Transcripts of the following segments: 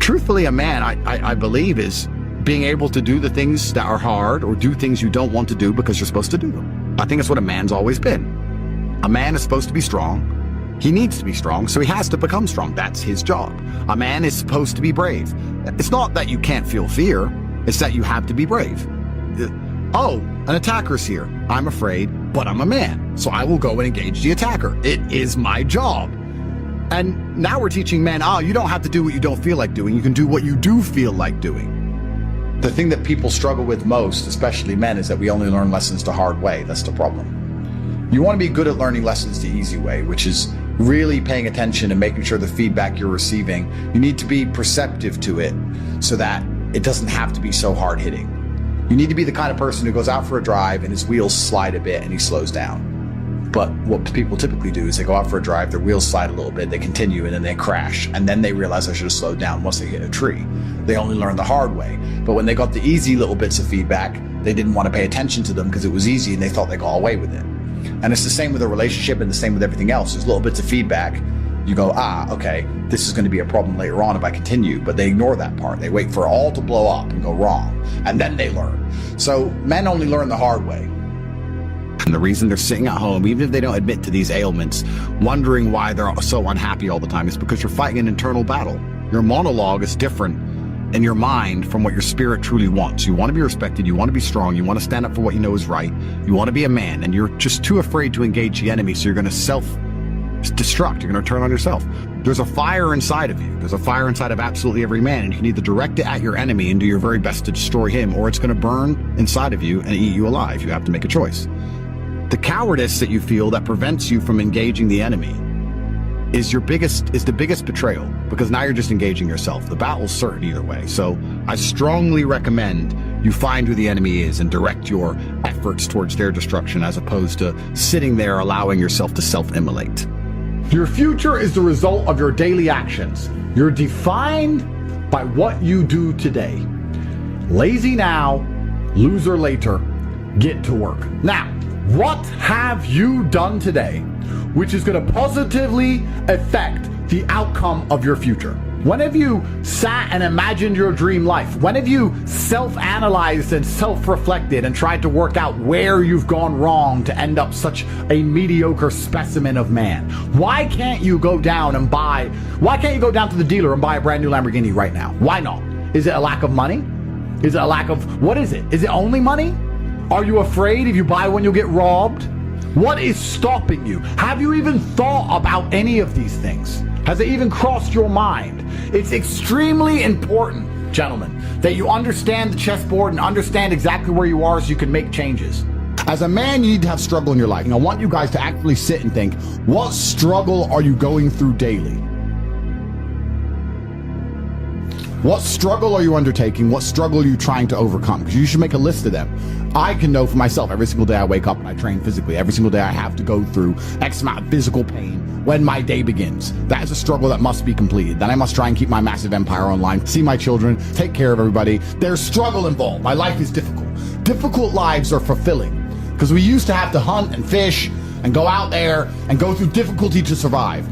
Truthfully, a man, I believe, is being able to do the things that are hard or do things you don't want to do because you're supposed to do them. I think that's what a man's always been. A man is supposed to be strong. He needs to be strong, so he has to become strong. That's his job. A man is supposed to be brave. It's not that you can't feel fear. It's that you have to be brave. Oh, an attacker's here. I'm afraid, but I'm a man, so I will go and engage the attacker. It is my job. And now we're teaching men, you don't have to do what you don't feel like doing. You can do what you do feel like doing. The thing that people struggle with most, especially men, is that we only learn lessons the hard way. That's the problem. You want to be good at learning lessons the easy way, which is really paying attention and making sure the feedback you're receiving, you need to be perceptive to it so that it doesn't have to be so hard hitting. You need to be the kind of person who goes out for a drive and his wheels slide a bit and he slows down. But what people typically do is they go out for a drive, their wheels slide a little bit, they continue, and then they crash. And then they realize I should have slowed down once they hit a tree. They only learn the hard way. But when they got the easy little bits of feedback, they didn't want to pay attention to them because it was easy and they thought they got away with it. And it's the same with a relationship and the same with everything else. There's little bits of feedback. You go, okay, this is going to be a problem later on if I continue. But they ignore that part. They wait for it all to blow up and go wrong. And then they learn. So men only learn the hard way. And the reason they're sitting at home, even if they don't admit to these ailments, wondering why they're so unhappy all the time, is because you're fighting an internal battle. Your monologue is different in your mind from what your spirit truly wants. You want to be respected, you want to be strong, you want to stand up for what you know is right, you want to be a man, and you're just too afraid to engage the enemy, so you're going to self-destruct, you're going to turn on yourself. There's a fire inside of you. There's a fire inside of absolutely every man, and you can either direct it at your enemy and do your very best to destroy him, or it's going to burn inside of you and eat you alive. You have to make a choice. The cowardice that you feel that prevents you from engaging the enemy is the biggest betrayal, because now you're just engaging yourself. The battle's certain either way. So I strongly recommend you find who the enemy is and direct your efforts towards their destruction, as opposed to sitting there allowing yourself to self-immolate. Your future is the result of your daily actions. You're defined by what you do today. Lazy now, loser later. Get to work. Now, what have you done today which is going to positively affect the outcome of your future? When have you sat and imagined your dream life? When have you self-analyzed and self-reflected and tried to work out where you've gone wrong to end up such a mediocre specimen of man? Why can't you go down to the dealer and buy a brand new Lamborghini right now? Why not? Is it a lack of money? Is it a lack of, what is it? Is it only money? Are you afraid if you buy one you'll get robbed? What is stopping you? Have you even thought about any of these things? Has it even crossed your mind? It's extremely important, gentlemen, that you understand the chessboard and understand exactly where you are so you can make changes. As a man, you need to have struggle in your life. And I want you guys to actually sit and think, what struggle are you going through daily? What struggle are you undertaking? What struggle are you trying to overcome? Because you should make a list of them. I can know for myself, every single day I wake up and I train physically. Every single day I have to go through X amount of physical pain when my day begins. That is a struggle that must be completed. Then I must try and keep my massive empire online, see my children, take care of everybody. There's struggle involved. My life is difficult. Difficult lives are fulfilling because we used to have to hunt and fish and go out there and go through difficulty to survive.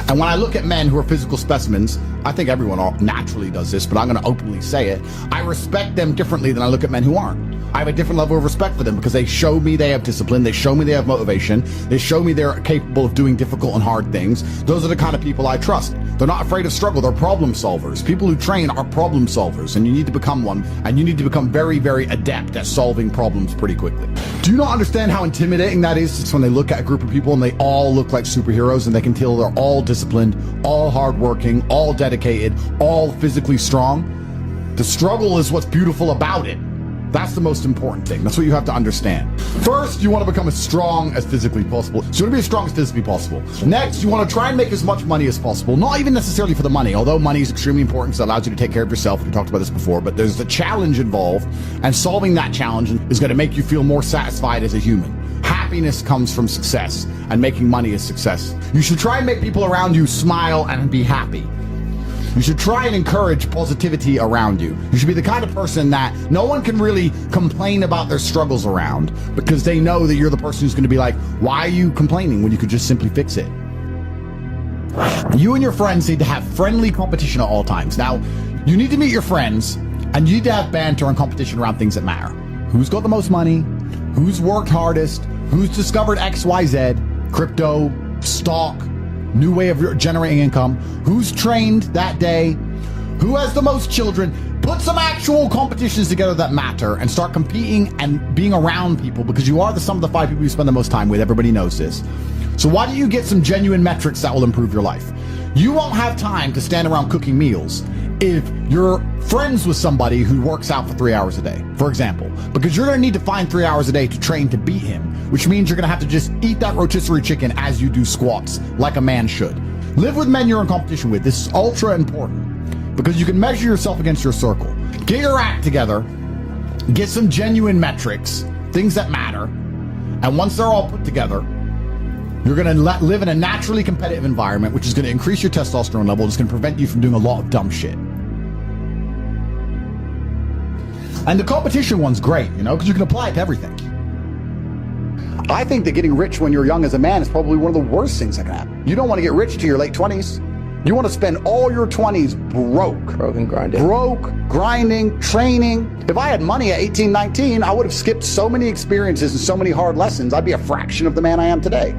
And when I look at men who are physical specimens, I think everyone naturally does this, but I'm going to openly say it. I respect them differently than I look at men who aren't. I have a different level of respect for them because they show me they have discipline. They show me they have motivation. They show me they're capable of doing difficult and hard things. Those are the kind of people I trust. They're not afraid of struggle. They're problem solvers. People who train are problem solvers, and you need to become one, and you need to become very, very adept at solving problems pretty quickly. Do you not understand how intimidating that is? It's when they look at a group of people and they all look like superheroes and they can tell they're all disciplined, all hardworking, all dedicated, all physically strong. The struggle is what's beautiful about it. That's the most important thing. That's what you have to understand. First, you want to become as strong as physically possible. So you want to be as strong as physically possible. Next, you want to try and make as much money as possible. Not even necessarily for the money, although money is extremely important because it allows you to take care of yourself. We talked about this before, but there's the challenge involved, and solving that challenge is going to make you feel more satisfied as a human. Happiness comes from success, and making money is success. You should try and make people around you smile and be happy. You should try and encourage positivity around you. You should be the kind of person that no one can really complain about their struggles around because they know that you're the person who's going to be like, why are you complaining when you could just simply fix it? You and your friends need to have friendly competition at all times. Now, you need to meet your friends, and you need to have banter and competition around things that matter. Who's got the most money? Who's worked hardest? Who's discovered XYZ, crypto, stock, new way of generating income? Who's trained that day? Who has the most children? Put some actual competitions together that matter and start competing and being around people, because you are the sum of the 5 people you spend the most time with. Everybody knows this. So why don't you get some genuine metrics that will improve your life? You won't have time to stand around cooking meals if you're friends with somebody who works out for 3 hours a day, for example, because you're going to need to find 3 hours a day to train to beat him, which means you're going to have to just eat that rotisserie chicken as you do squats, like a man should. Live with men you're in competition with. This is ultra important because you can measure yourself against your circle. Get your act together, get some genuine metrics, things that matter, and once they're all put together, you're going to live in a naturally competitive environment, which is going to increase your testosterone level. It's going to prevent you from doing a lot of dumb shit. And the competition one's great, because you can apply it to everything. I think that getting rich when you're young as a man is probably one of the worst things that can happen. You don't want to get rich to your late 20s. You want to spend all your 20s broke and grinding. Broke, grinding, training. If I had money at 18, 19, I would have skipped so many experiences and so many hard lessons. I'd be a fraction of the man I am today.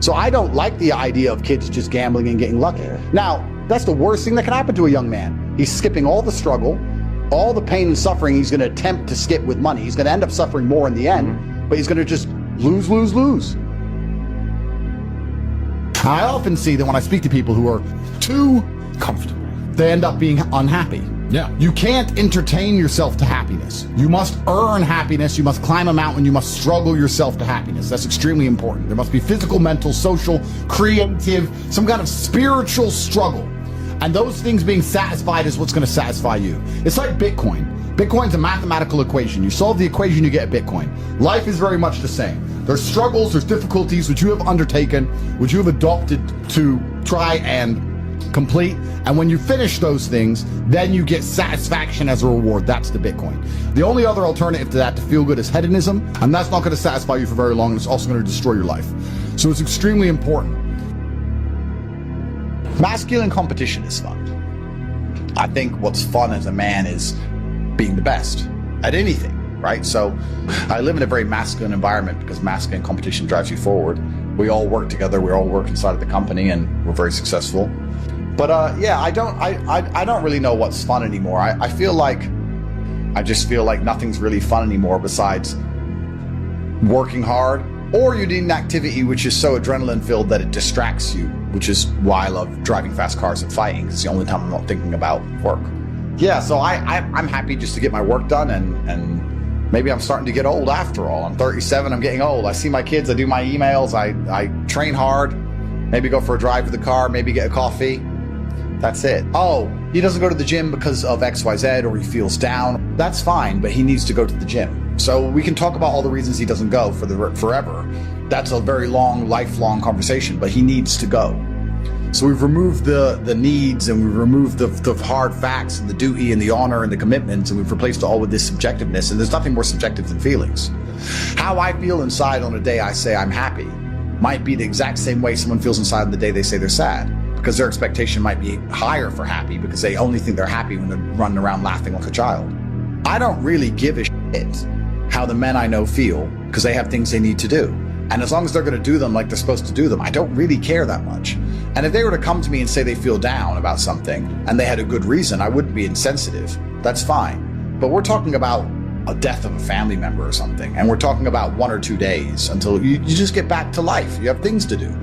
So I don't like the idea of kids just gambling and getting lucky. Now, that's the worst thing that can happen to a young man. He's skipping all the struggle, all the pain and suffering he's going to attempt to skip with money. He's going to end up suffering more in the end, but he's going to just lose, lose, lose. I often see that when I speak to people who are too comfortable, they end up being unhappy. Yeah. You can't entertain yourself to happiness. You must earn happiness. You must climb a mountain. You must struggle yourself to happiness. That's extremely important. There must be physical, mental, social, creative, some kind of spiritual struggle. And those things being satisfied is what's going to satisfy you. It's like Bitcoin. Bitcoin's a mathematical equation. You solve the equation, you get a Bitcoin. Life is very much the same. There's struggles, there's difficulties which you have undertaken, which you have adopted to try and complete. And when you finish those things, then you get satisfaction as a reward. That's the Bitcoin. The only other alternative to that to feel good is hedonism, and that's not going to satisfy you for very long, and it's also going to destroy your life. So it's extremely important. Masculine competition is fun. I think what's fun as a man is being the best at anything, right? So I live in a very masculine environment because masculine competition drives you forward. We all work together, we all work inside of the company, and we're very successful. But yeah, I don't really know what's fun anymore. I just feel like nothing's really fun anymore besides working hard, or you need an activity which is so adrenaline filled that it distracts you, which is why I love driving fast cars and fighting. It's the only time I'm not thinking about work. Yeah, so I'm happy just to get my work done, and maybe I'm starting to get old after all. I'm 37, I'm getting old. I see my kids, I do my emails, I train hard, maybe go for a drive with the car, maybe get a coffee. That's it. Oh, he doesn't go to the gym because of XYZ or he feels down. That's fine, but he needs to go to the gym. So we can talk about all the reasons he doesn't go forever. That's a very long, lifelong conversation, but he needs to go. So we've removed the needs, and we've removed the hard facts and the duty and the honor and the commitments, and we've replaced it all with this subjectiveness, and there's nothing more subjective than feelings. How I feel inside on a day I say I'm happy might be the exact same way someone feels inside on the day they say they're sad, because their expectation might be higher for happy because they only think they're happy when they're running around laughing like a child. I don't really give a shit how the men I know feel because they have things they need to do. And as long as they're going to do them like they're supposed to do them, I don't really care that much. And if they were to come to me and say they feel down about something and they had a good reason, I wouldn't be insensitive. That's fine. But we're talking about a death of a family member or something, and we're talking about 1 or 2 days until you just get back to life. You have things to do.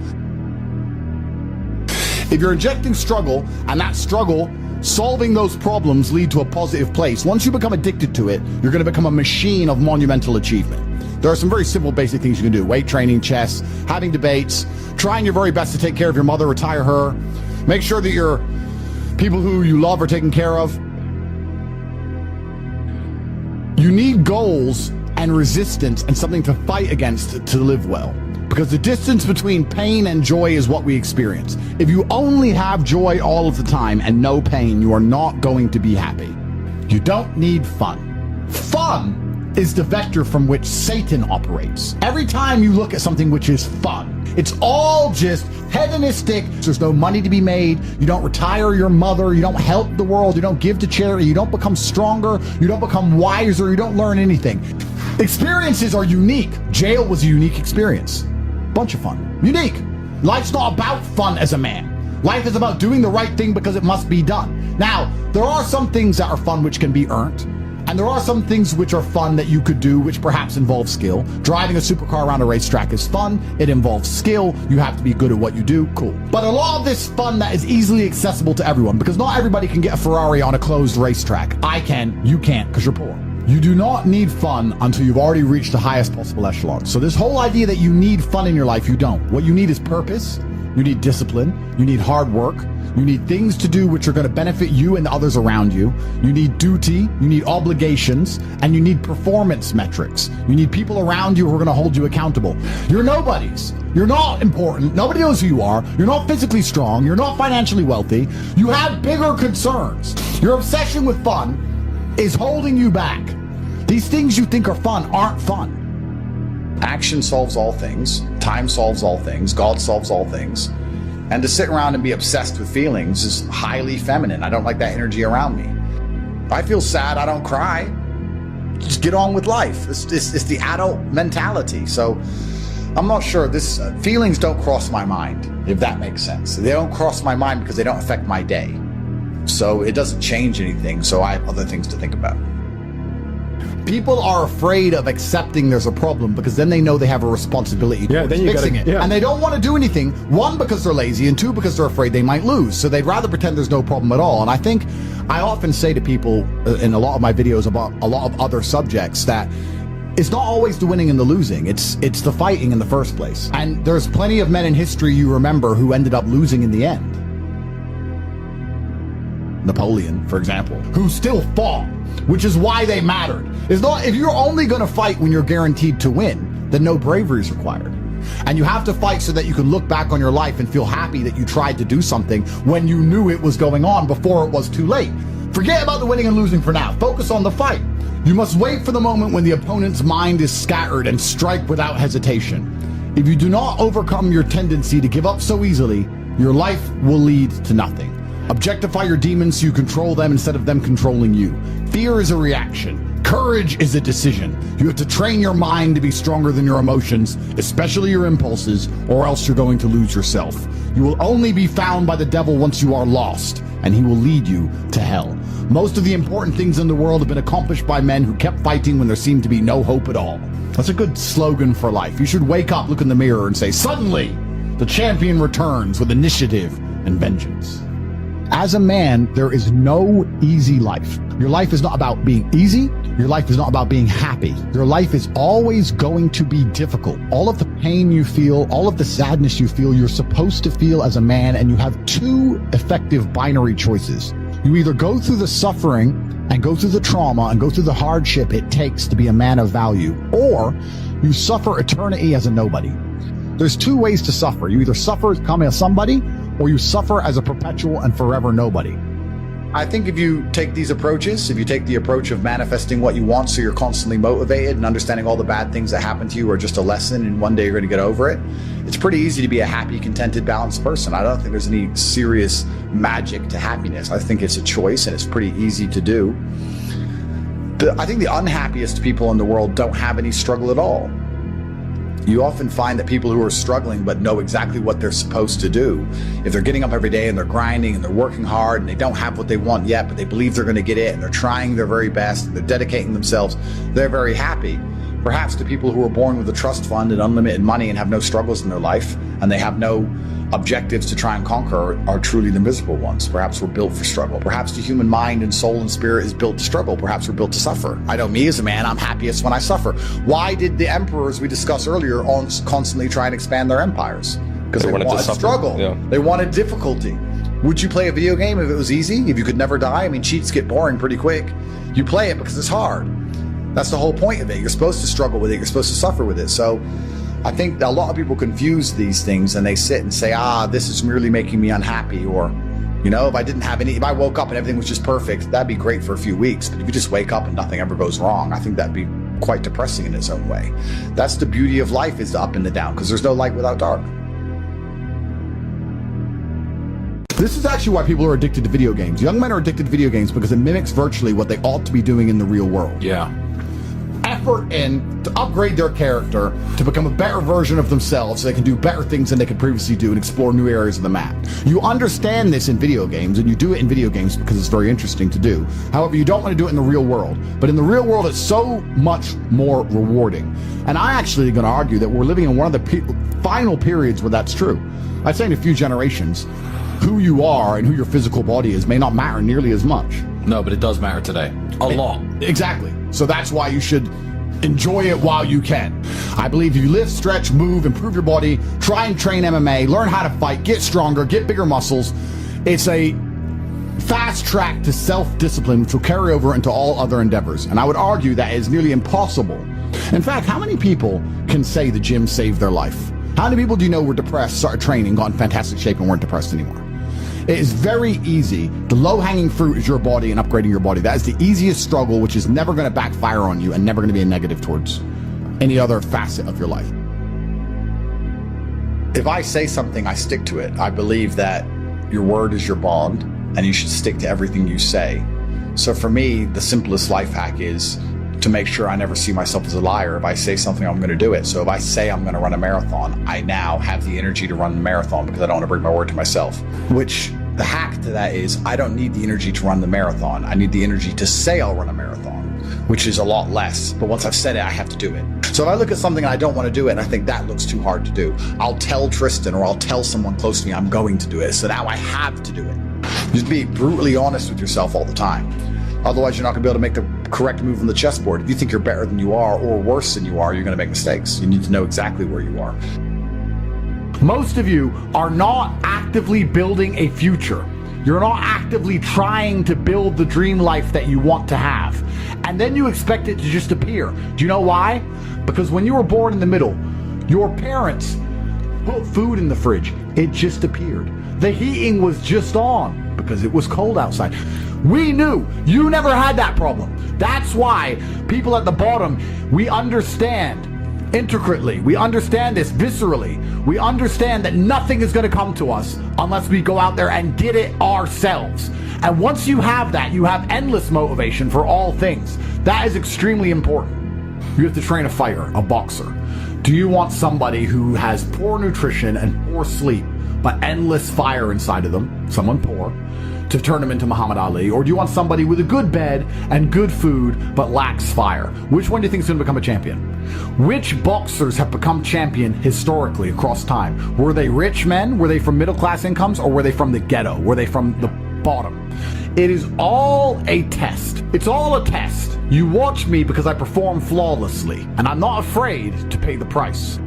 If you're injecting struggle, and that struggle, solving those problems lead to a positive place, once you become addicted to it, you're going to become a machine of monumental achievement. There are some very simple basic things you can do. Weight training, chess, having debates, trying your very best to take care of your mother, retire her, make sure that your people who you love are taken care of. You need goals and resistance and something to fight against to live well. Because the distance between pain and joy is what we experience. If you only have joy all of the time and no pain, you are not going to be happy. You don't need fun. Fun is the vector from which Satan operates. Every time you look at something which is fun, It's all just hedonistic. There's no money to be made. You don't retire your mother. You don't help the world. You don't give to charity. You don't become stronger. You don't become wiser. You don't learn anything. Experiences are unique. Jail was a unique experience. Bunch of fun. Unique. Life's not about fun as a man. Life is about doing the right thing because it must be done. Now, there are some things that are fun which can be earned. And there are some things which are fun that you could do, which perhaps involve skill. Driving a supercar around a racetrack is fun. It involves skill. You have to be good at what you do. Cool. But a lot of this fun that is easily accessible to everyone, because not everybody can get a Ferrari on a closed racetrack. I can. You can't because you're poor. You do not need fun until you've already reached the highest possible echelon. So this whole idea that you need fun in your life, you don't. What you need is purpose. You need discipline. You need hard work. You need things to do which are going to benefit you and the others around you. You need duty. You need obligations. And you need performance metrics. You need people around you who are going to hold you accountable. You're nobodies. You're not important. Nobody knows who you are. You're not physically strong. You're not financially wealthy. You have bigger concerns. Your obsession with fun is holding you back. These things you think are fun aren't fun. Action solves all things. Time solves all things. God solves all things. And to sit around and be obsessed with feelings is highly feminine. I don't like that energy around me. I feel sad, I don't cry. Just get on with life. It's the adult mentality. So I'm not sure. Feelings don't cross my mind, if that makes sense. They don't cross my mind because they don't affect my day. So it doesn't change anything, so I have other things to think about. People are afraid of accepting there's a problem because then they know they have a responsibility towards fixing it. Yeah. And they don't want to do anything, one, because they're lazy, and two, because they're afraid they might lose. So they'd rather pretend there's no problem at all. And I think I often say to people in a lot of my videos about a lot of other subjects that it's not always the winning and the losing. It's the fighting in the first place. And there's plenty of men in history you remember who ended up losing in the end. Napoleon, for example, who still fought, which is why they mattered. It's not, if you're only going to fight when you're guaranteed to win, then no bravery is required. And you have to fight so that you can look back on your life and feel happy that you tried to do something when you knew it was going on before it was too late. Forget about the winning and losing for now. Focus on the fight. You must wait for the moment when the opponent's mind is scattered and strike without hesitation. If you do not overcome your tendency to give up so easily, your life will lead to nothing. Objectify your demons so you control them instead of them controlling you. Fear is a reaction. Courage is a decision. You have to train your mind to be stronger than your emotions, especially your impulses, or else you're going to lose yourself. You will only be found by the devil once you are lost, and he will lead you to hell. Most of the important things in the world have been accomplished by men who kept fighting when there seemed to be no hope at all. That's a good slogan for life. You should wake up, look in the mirror, and say, suddenly, the champion returns with initiative and vengeance. As a man, there is no easy life. Your life is not about being easy. Your life is not about being happy. Your life is always going to be difficult. All of the pain you feel, all of the sadness you feel, you're supposed to feel as a man, and you have two effective binary choices. You either go through the suffering and go through the trauma and go through the hardship it takes to be a man of value, or you suffer eternity as a nobody. There's two ways to suffer. You either suffer as becoming a somebody, or you suffer as a perpetual and forever nobody. I think if you take these approaches, if you take the approach of manifesting what you want so you're constantly motivated and understanding all the bad things that happen to you are just a lesson and one day you're going to get over it, it's pretty easy to be a happy, contented, balanced person. I don't think there's any serious magic to happiness. I think it's a choice and it's pretty easy to do. I think the unhappiest people in the world don't have any struggle at all. You often find that people who are struggling but know exactly what they're supposed to do, if they're getting up every day and they're grinding and they're working hard and they don't have what they want yet, but they believe they're going to get it and they're trying their very best and they're dedicating themselves, they're very happy. Perhaps the people who are born with a trust fund and unlimited money and have no struggles in their life and they have no objectives to try and conquer are truly the miserable ones. Perhaps we're built for struggle. Perhaps the human mind and soul and spirit is built to struggle. Perhaps we're built to suffer. I know me as a man, I'm happiest when I suffer. Why did the emperors we discussed earlier constantly try and expand their empires? Because they wanted to struggle. Yeah. They wanted difficulty. Would you play a video game if it was easy? If you could never die? I mean, cheats get boring pretty quick. You play it because it's hard. That's the whole point of it. You're supposed to struggle with it. You're supposed to suffer with it. So I think a lot of people confuse these things and they sit and say, this is merely making me unhappy. Or, if I woke up and everything was just perfect, that'd be great for a few weeks. But if you just wake up and nothing ever goes wrong, I think that'd be quite depressing in its own way. That's the beauty of life, is the up and the down, because there's no light without dark. This is actually why people are addicted to video games. Young men are addicted to video games because it mimics virtually what they ought to be doing in the real world. Yeah. Effort in to upgrade their character, to become a better version of themselves so they can do better things than they could previously do and explore new areas of the map. You understand this in video games, and you do it in video games because it's very interesting to do. However, you don't want to do it in the real world. But in the real world, it's so much more rewarding. And I actually going to argue that we're living in one of the final periods where that's true. I'd say in a few generations, who you are and who your physical body is may not matter nearly as much. No, but it does matter today. A lot. Exactly. So that's why you should enjoy it while you can. I believe you lift, stretch, move, improve your body, try and train MMA, learn how to fight, get stronger, get bigger muscles. It's a fast track to self-discipline, which will carry over into all other endeavors. And I would argue that is nearly impossible. In fact, how many people can say the gym saved their life? How many people do you know were depressed, started training, got in fantastic shape, and weren't depressed anymore? It is very easy. The low-hanging fruit is your body and upgrading your body. That is the easiest struggle, which is never going to backfire on you and never going to be a negative towards any other facet of your life. If I say something, I stick to it. I believe that your word is your bond, and you should stick to everything you say. So for me, the simplest life hack is to make sure I never see myself as a liar. If I say something, I'm going to do it. So if I say I'm going to run a marathon, I now have the energy to run the marathon because I don't want to break my word to myself. Which the hack to that is I don't need the energy to run the marathon. I need the energy to say I'll run a marathon, which is a lot less. But once I've said it, I have to do it. So if I look at something and I don't want to do it and I think that looks too hard to do, I'll tell Tristan or I'll tell someone close to me I'm going to do it. So now I have to do it. Just be brutally honest with yourself all the time. Otherwise, you're not going to be able to make the correct move on the chessboard. If you think you're better than you are or worse than you are, you're going to make mistakes. You need to know exactly where you are. Most of you are not actively building a future. You're not actively trying to build the dream life that you want to have. And then you expect it to just appear. Do you know why? Because when you were born in the middle, your parents put food in the fridge. It just appeared. The heating was just on because it was cold outside. We knew. You never had that problem. That's why people at the bottom, we understand intricately. We understand this viscerally. We understand that nothing is going to come to us unless we go out there and get it ourselves. And once you have that, you have endless motivation for all things. That is extremely important. You have to train a fighter, a boxer. Do you want somebody who has poor nutrition and poor sleep, but endless fire inside of them, someone poor, to turn them into Muhammad Ali? Or do you want somebody with a good bed and good food but lacks fire? Which one do you think is going to become a champion? Which boxers have become champion historically across time? Were they rich men? Were they from middle class incomes? Or were they from the ghetto? Were they from the bottom? It is all a test. It's all a test. You watch me because I perform flawlessly, and I'm not afraid to pay the price.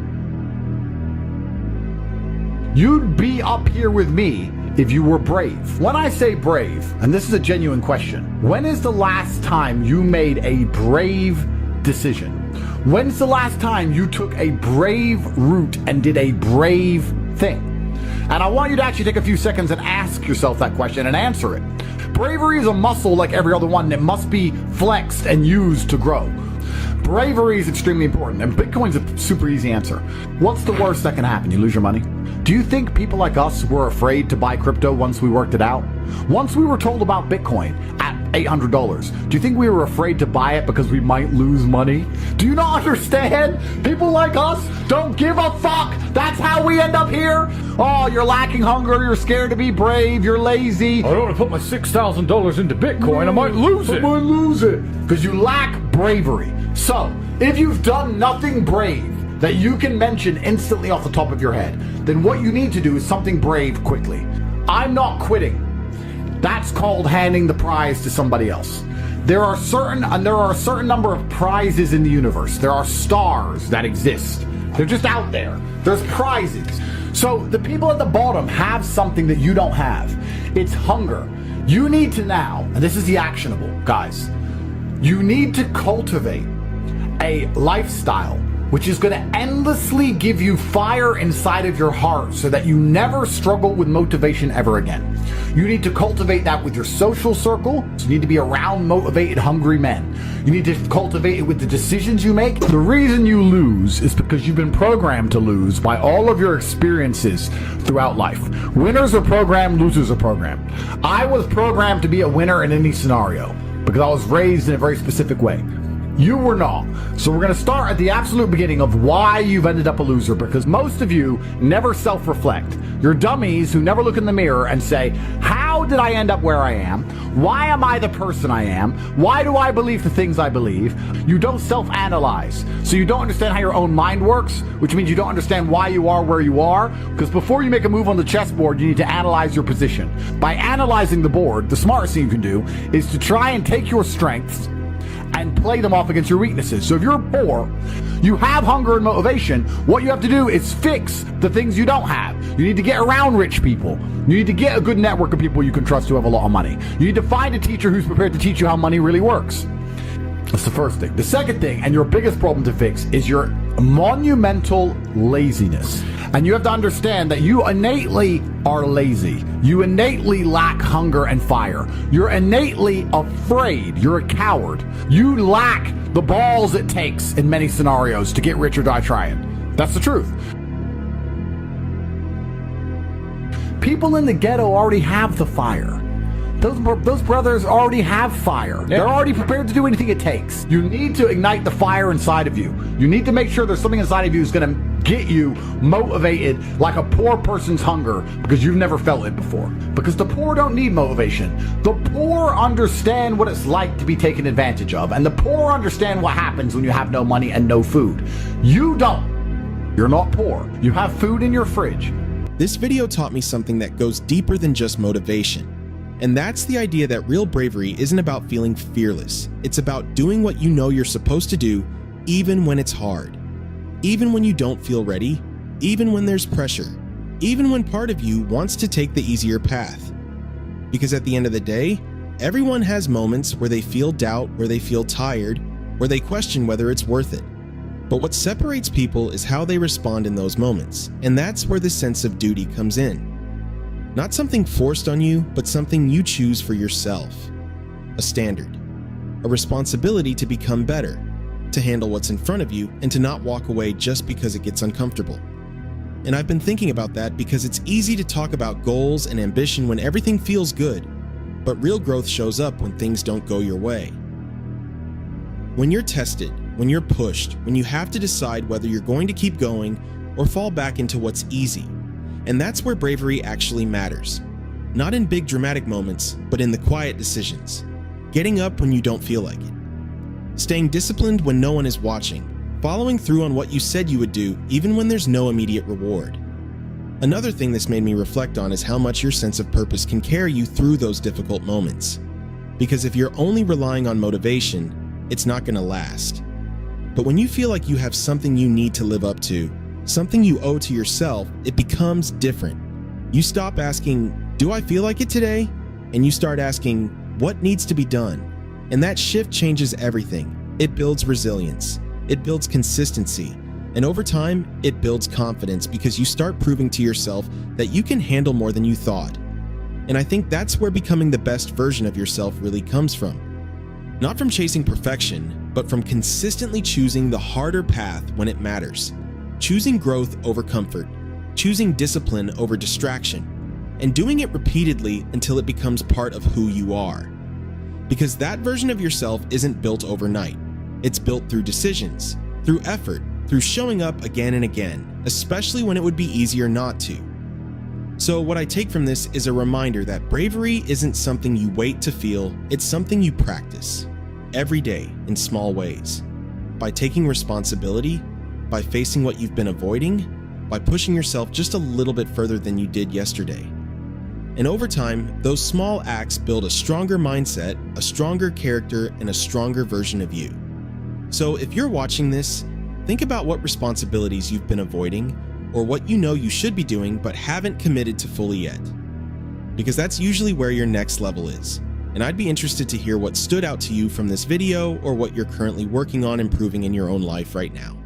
You'd be up here with me if you were brave. When I say brave, and this is a genuine question, when is the last time you made a brave decision? When's the last time you took a brave route and did a brave thing? And I want you to actually take a few seconds and ask yourself that question and answer it. Bravery is a muscle like every other one that must be flexed and used to grow. Bravery is extremely important, and Bitcoin's a super easy answer. What's the worst that can happen? You lose your money? Do you think people like us were afraid to buy crypto once we worked it out? Once we were told about Bitcoin at $800, do you think we were afraid to buy it because we might lose money? Do you not understand? People like us don't give a fuck. That's how we end up here. Oh, you're lacking hunger. You're scared to be brave. You're lazy. I don't want to put my $6,000 into Bitcoin. I might lose it. I might lose it. Because you lack bravery. So, if you've done nothing brave that you can mention instantly off the top of your head, then what you need to do is something brave quickly. I'm not quitting. That's called handing the prize to somebody else. There are a certain number of prizes in the universe. There are stars that exist. They're just out there. There's prizes. So the people at the bottom have something that you don't have. It's hunger. You need to now, and this is the actionable, guys, you need to cultivate a lifestyle which is going to endlessly give you fire inside of your heart so that you never struggle with motivation ever again. You need to cultivate that with your social circle. So you need to be around motivated, hungry men. You need to cultivate it with the decisions you make. The reason you lose is because you've been programmed to lose by all of your experiences throughout life. Winners are programmed, losers are programmed. I was programmed to be a winner in any scenario because I was raised in a very specific way. You were not. So we're going to start at the absolute beginning of why you've ended up a loser, because most of you never self-reflect. You're dummies who never look in the mirror and say, how did I end up where I am? Why am I the person I am? Why do I believe the things I believe? You don't self-analyze. So you don't understand how your own mind works, which means you don't understand why you are where you are, because before you make a move on the chessboard, you need to analyze your position. By analyzing the board, the smartest thing you can do is to try and take your strengths and play them off against your weaknesses. So if you're poor, you have hunger and motivation, what you have to do is fix the things you don't have. You need to get around rich people. You need to get a good network of people you can trust who have a lot of money. You need to find a teacher who's prepared to teach you how money really works. That's the first thing. The second thing, and your biggest problem to fix, is your monumental laziness. And you have to understand that you innately are lazy. You innately lack hunger and fire. You're innately afraid. You're a coward. You lack the balls it takes in many scenarios to get rich or die trying. That's the truth. People in the ghetto already have the fire. Those brothers already have fire. Yeah. They're already prepared to do anything it takes. You need to ignite the fire inside of you. You need to make sure there's something inside of you that's going to get you motivated like a poor person's hunger, because you've never felt it before. Because the poor don't need motivation. The poor understand what it's like to be taken advantage of, and the poor understand what happens when you have no money and no food. You don't. You're not poor. You have food in your fridge. This video taught me something that goes deeper than just motivation. And that's the idea that real bravery isn't about feeling fearless. It's about doing what you know you're supposed to do, even when it's hard. Even when you don't feel ready, even when there's pressure, even when part of you wants to take the easier path. Because at the end of the day, everyone has moments where they feel doubt, where they feel tired, where they question whether it's worth it. But what separates people is how they respond in those moments, and that's where the sense of duty comes in. Not something forced on you, but something you choose for yourself. A standard. A responsibility to become better, to handle what's in front of you, and to not walk away just because it gets uncomfortable. And I've been thinking about that because it's easy to talk about goals and ambition when everything feels good, but real growth shows up when things don't go your way. When you're tested, when you're pushed, when you have to decide whether you're going to keep going or fall back into what's easy. And that's where bravery actually matters. Not in big dramatic moments, but in the quiet decisions. Getting up when you don't feel like it. Staying disciplined when no one is watching. Following through on what you said you would do, even when there's no immediate reward. Another thing this made me reflect on is how much your sense of purpose can carry you through those difficult moments. Because if you're only relying on motivation, it's not going to last. But when you feel like you have something you need to live up to, something you owe to yourself, it becomes different. You stop asking, do I feel like it today? And you start asking, what needs to be done? And that shift changes everything. It builds resilience. It builds consistency. And over time, it builds confidence because you start proving to yourself that you can handle more than you thought. And I think that's where becoming the best version of yourself really comes from. Not from chasing perfection, but from consistently choosing the harder path when it matters. Choosing growth over comfort, choosing discipline over distraction, and doing it repeatedly until it becomes part of who you are. Because that version of yourself isn't built overnight. It's built through decisions, through effort, through showing up again and again, especially when it would be easier not to. So what I take from this is a reminder that bravery isn't something you wait to feel, it's something you practice every day in small ways. By taking responsibility, by facing what you've been avoiding, by pushing yourself just a little bit further than you did yesterday. And over time, those small acts build a stronger mindset, a stronger character, and a stronger version of you. So if you're watching this, think about what responsibilities you've been avoiding, or what you know you should be doing but haven't committed to fully yet. Because that's usually where your next level is. And I'd be interested to hear what stood out to you from this video or what you're currently working on improving in your own life right now.